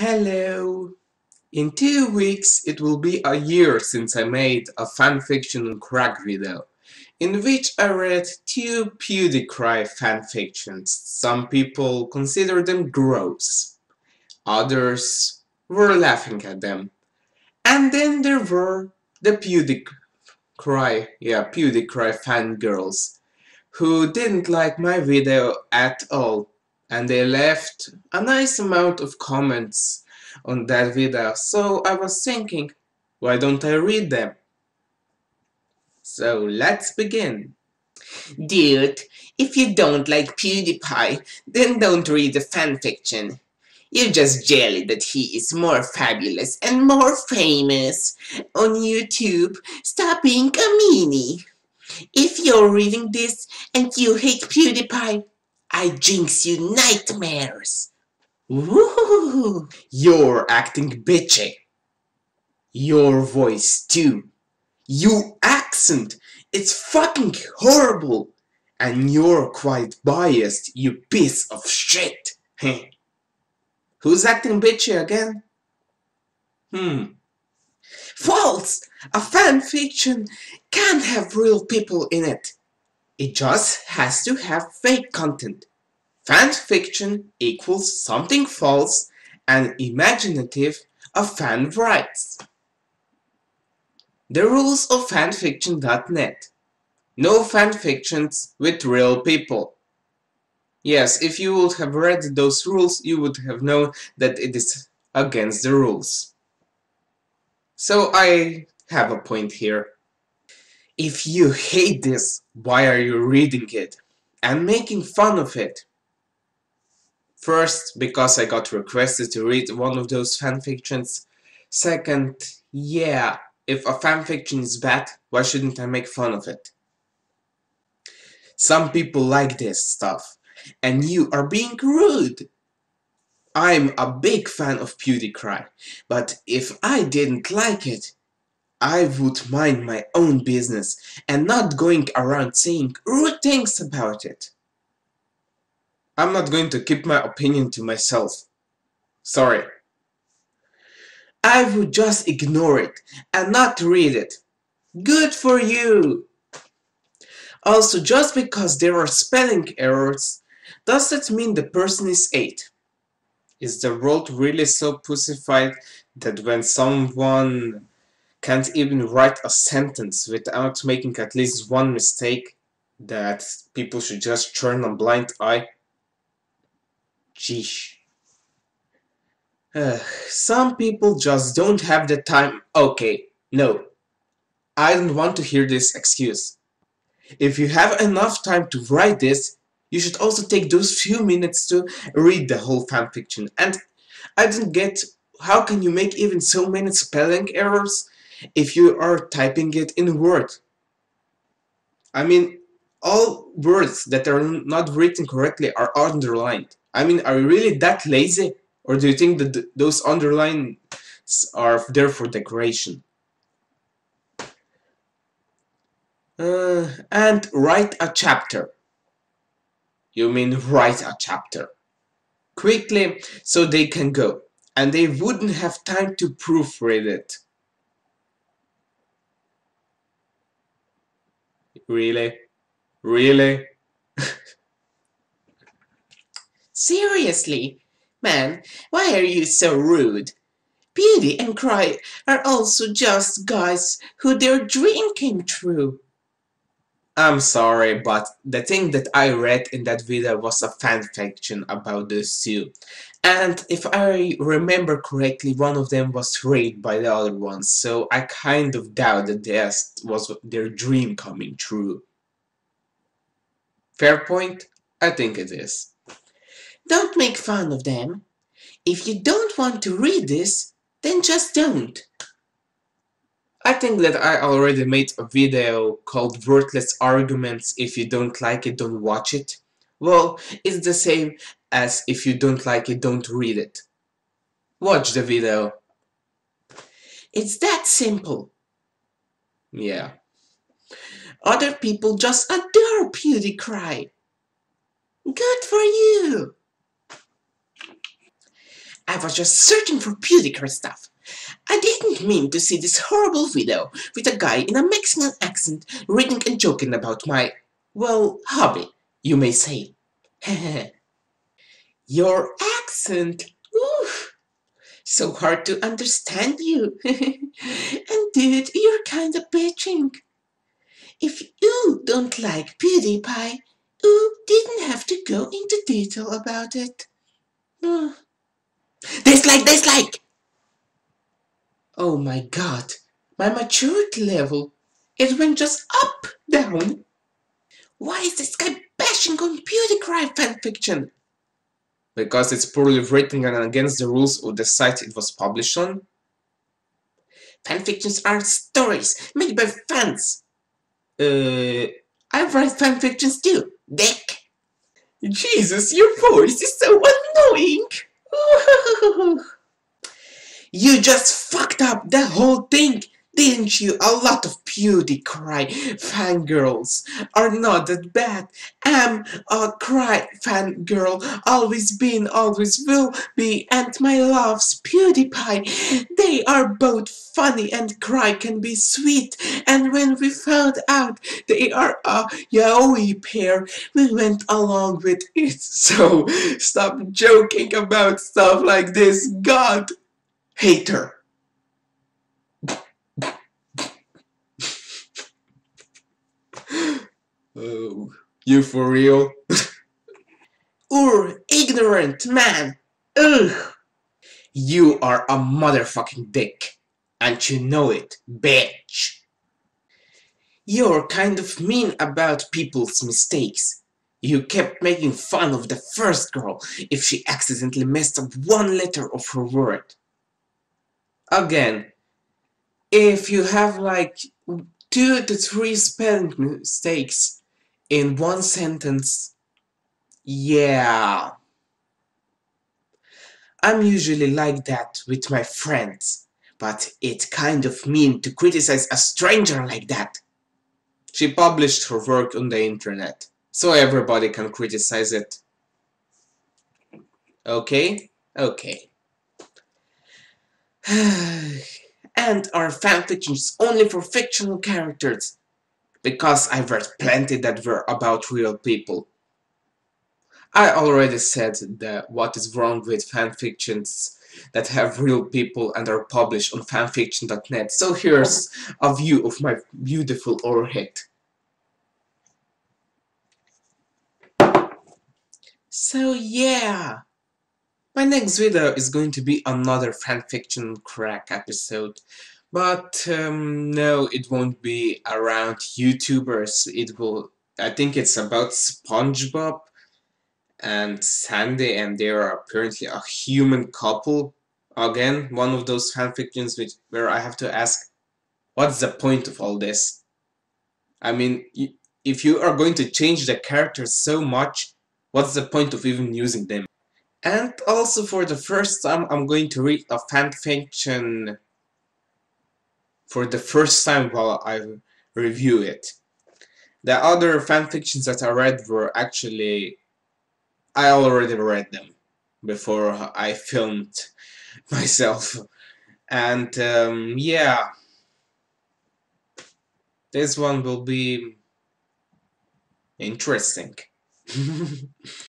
Hello! In 2 weeks it will be a year since I made a fanfiction on crack video, in which I read two PewDieCry fanfictions. Some people consider them gross, others were laughing at them. And then there were the PewDieCry fangirls, who didn't like my video at all, and they left a nice amount of comments on that video, so I was thinking, why don't I read them? So let's begin. Dude, if you don't like PewDiePie, then don't read the fanfiction. You're just jelly that he is more fabulous and more famous on YouTube. Stop being a meanie. If you're reading this and you hate PewDiePie, I jinx you nightmares. Woohoo! You're acting bitchy. Your voice too. You accent. It's fucking horrible. And you're quite biased, you piece of shit. Who's acting bitchy again? False! A fanfiction can't have real people in it. It just has to have fake content. Fanfiction equals something false and imaginative a fan writes. The rules of fanfiction.net. No fanfictions with real people. Yes, if you would have read those rules, you would have known that it is against the rules. So I have a point here. If you hate this, why are you reading it and making fun of it? First, because I got requested to read one of those fanfictions. Second, yeah, if a fanfiction is bad, why shouldn't I make fun of it? Some people like this stuff, and you are being rude. I'm a big fan of PewDieCry, but if I didn't like it, I would mind my own business and not going around saying rude things about it. I'm not going to keep my opinion to myself. Sorry. I would just ignore it and not read it. Good for you! Also, just because there are spelling errors, does that mean the person is 8? Is the world really so pussified that when someone can't even write a sentence without making at least one mistake, that people should just turn a blind eye? Sheesh. Some people just don't have the time. Okay, no. I don't want to hear this excuse. If you have enough time to write this, you should also take those few minutes to read the whole fanfiction. And I don't get, how can you make even so many spelling errors if you are typing it in Word? I mean, all words that are not written correctly are underlined. I mean, are you really that lazy? Or do you think that those underlines are there for decoration? And write a chapter. You mean write a chapter. Quickly, so they can go. And they wouldn't have time to proofread it. Really? Really? Seriously? Man, why are you so rude? Beauty and Cry are also just guys who their dream came true. I'm sorry, but the thing that I read in that video was a fanfiction about those two. And if I remember correctly, one of them was raped by the other one, so I kind of doubt that this was their dream coming true. Fair point? I think it is. Don't make fun of them. If you don't want to read this, then just don't. I think that I already made a video called Worthless Arguments. If you don't like it, don't watch it. Well, it's the same as if you don't like it, don't read it. Watch the video. It's that simple. Yeah. Other people just adore PewDieCry. Good for you! I was just searching for PewDieCry stuff. I didn't mean to see this horrible video with a guy in a Mexican accent reading and joking about my, well, hobby, you may say. Your accent, oof, so hard to understand you. And dude, you're kinda bitching. If you don't like PewDiePie, you didn't have to go into detail about it. Dislike, dislike! Oh my god, my maturity level, it went just up, down. Why is this guy bashing on PewDieCry fanfiction? Because it's poorly written and against the rules of the site it was published on? Fanfictions are stories made by fans. I write fanfictions too, dick. Jesus, your voice is so annoying. You just fucked up the whole thing, didn't you? A lot of PewDieCry fangirls are not that bad. I'm a Cry fangirl, always been, always will be, and my loves PewDiePie. They are both funny and Cry can be sweet, and when we found out they are a yaoi pair, we went along with it. So stop joking about stuff like this, God. Hater. Oh, you for real? Ignorant man. Ugh. You are a motherfucking dick. And you know it, bitch. You're kind of mean about people's mistakes. You kept making fun of the first girl if she accidentally messed up one letter of her word. Again, if you have like 2 to 3 spelling mistakes in one sentence, yeah. I'm usually like that with my friends, but it's kind of mean to criticize a stranger like that. She published her work on the internet, so everybody can criticize it. Okay? Okay. And our fanfictions only for fictional characters, because I've read plenty that were about real people. I already said that what is wrong with fanfictions that have real people and are published on fanfiction.net, so here's a view of my beautiful overhead. So yeah, my next video is going to be another fanfiction crack episode. But no, it won't be around YouTubers. It will, I think it's about SpongeBob and Sandy, and they are apparently a human couple. Again, one of those fanfictions where I have to ask, what's the point of all this? I mean, if you are going to change the characters so much, what's the point of even using them? And also for the first time, I'm going to read a fanfiction for the first time while I review it. The other fanfictions that I read were actually, I already read them before I filmed myself. And yeah, this one will be interesting.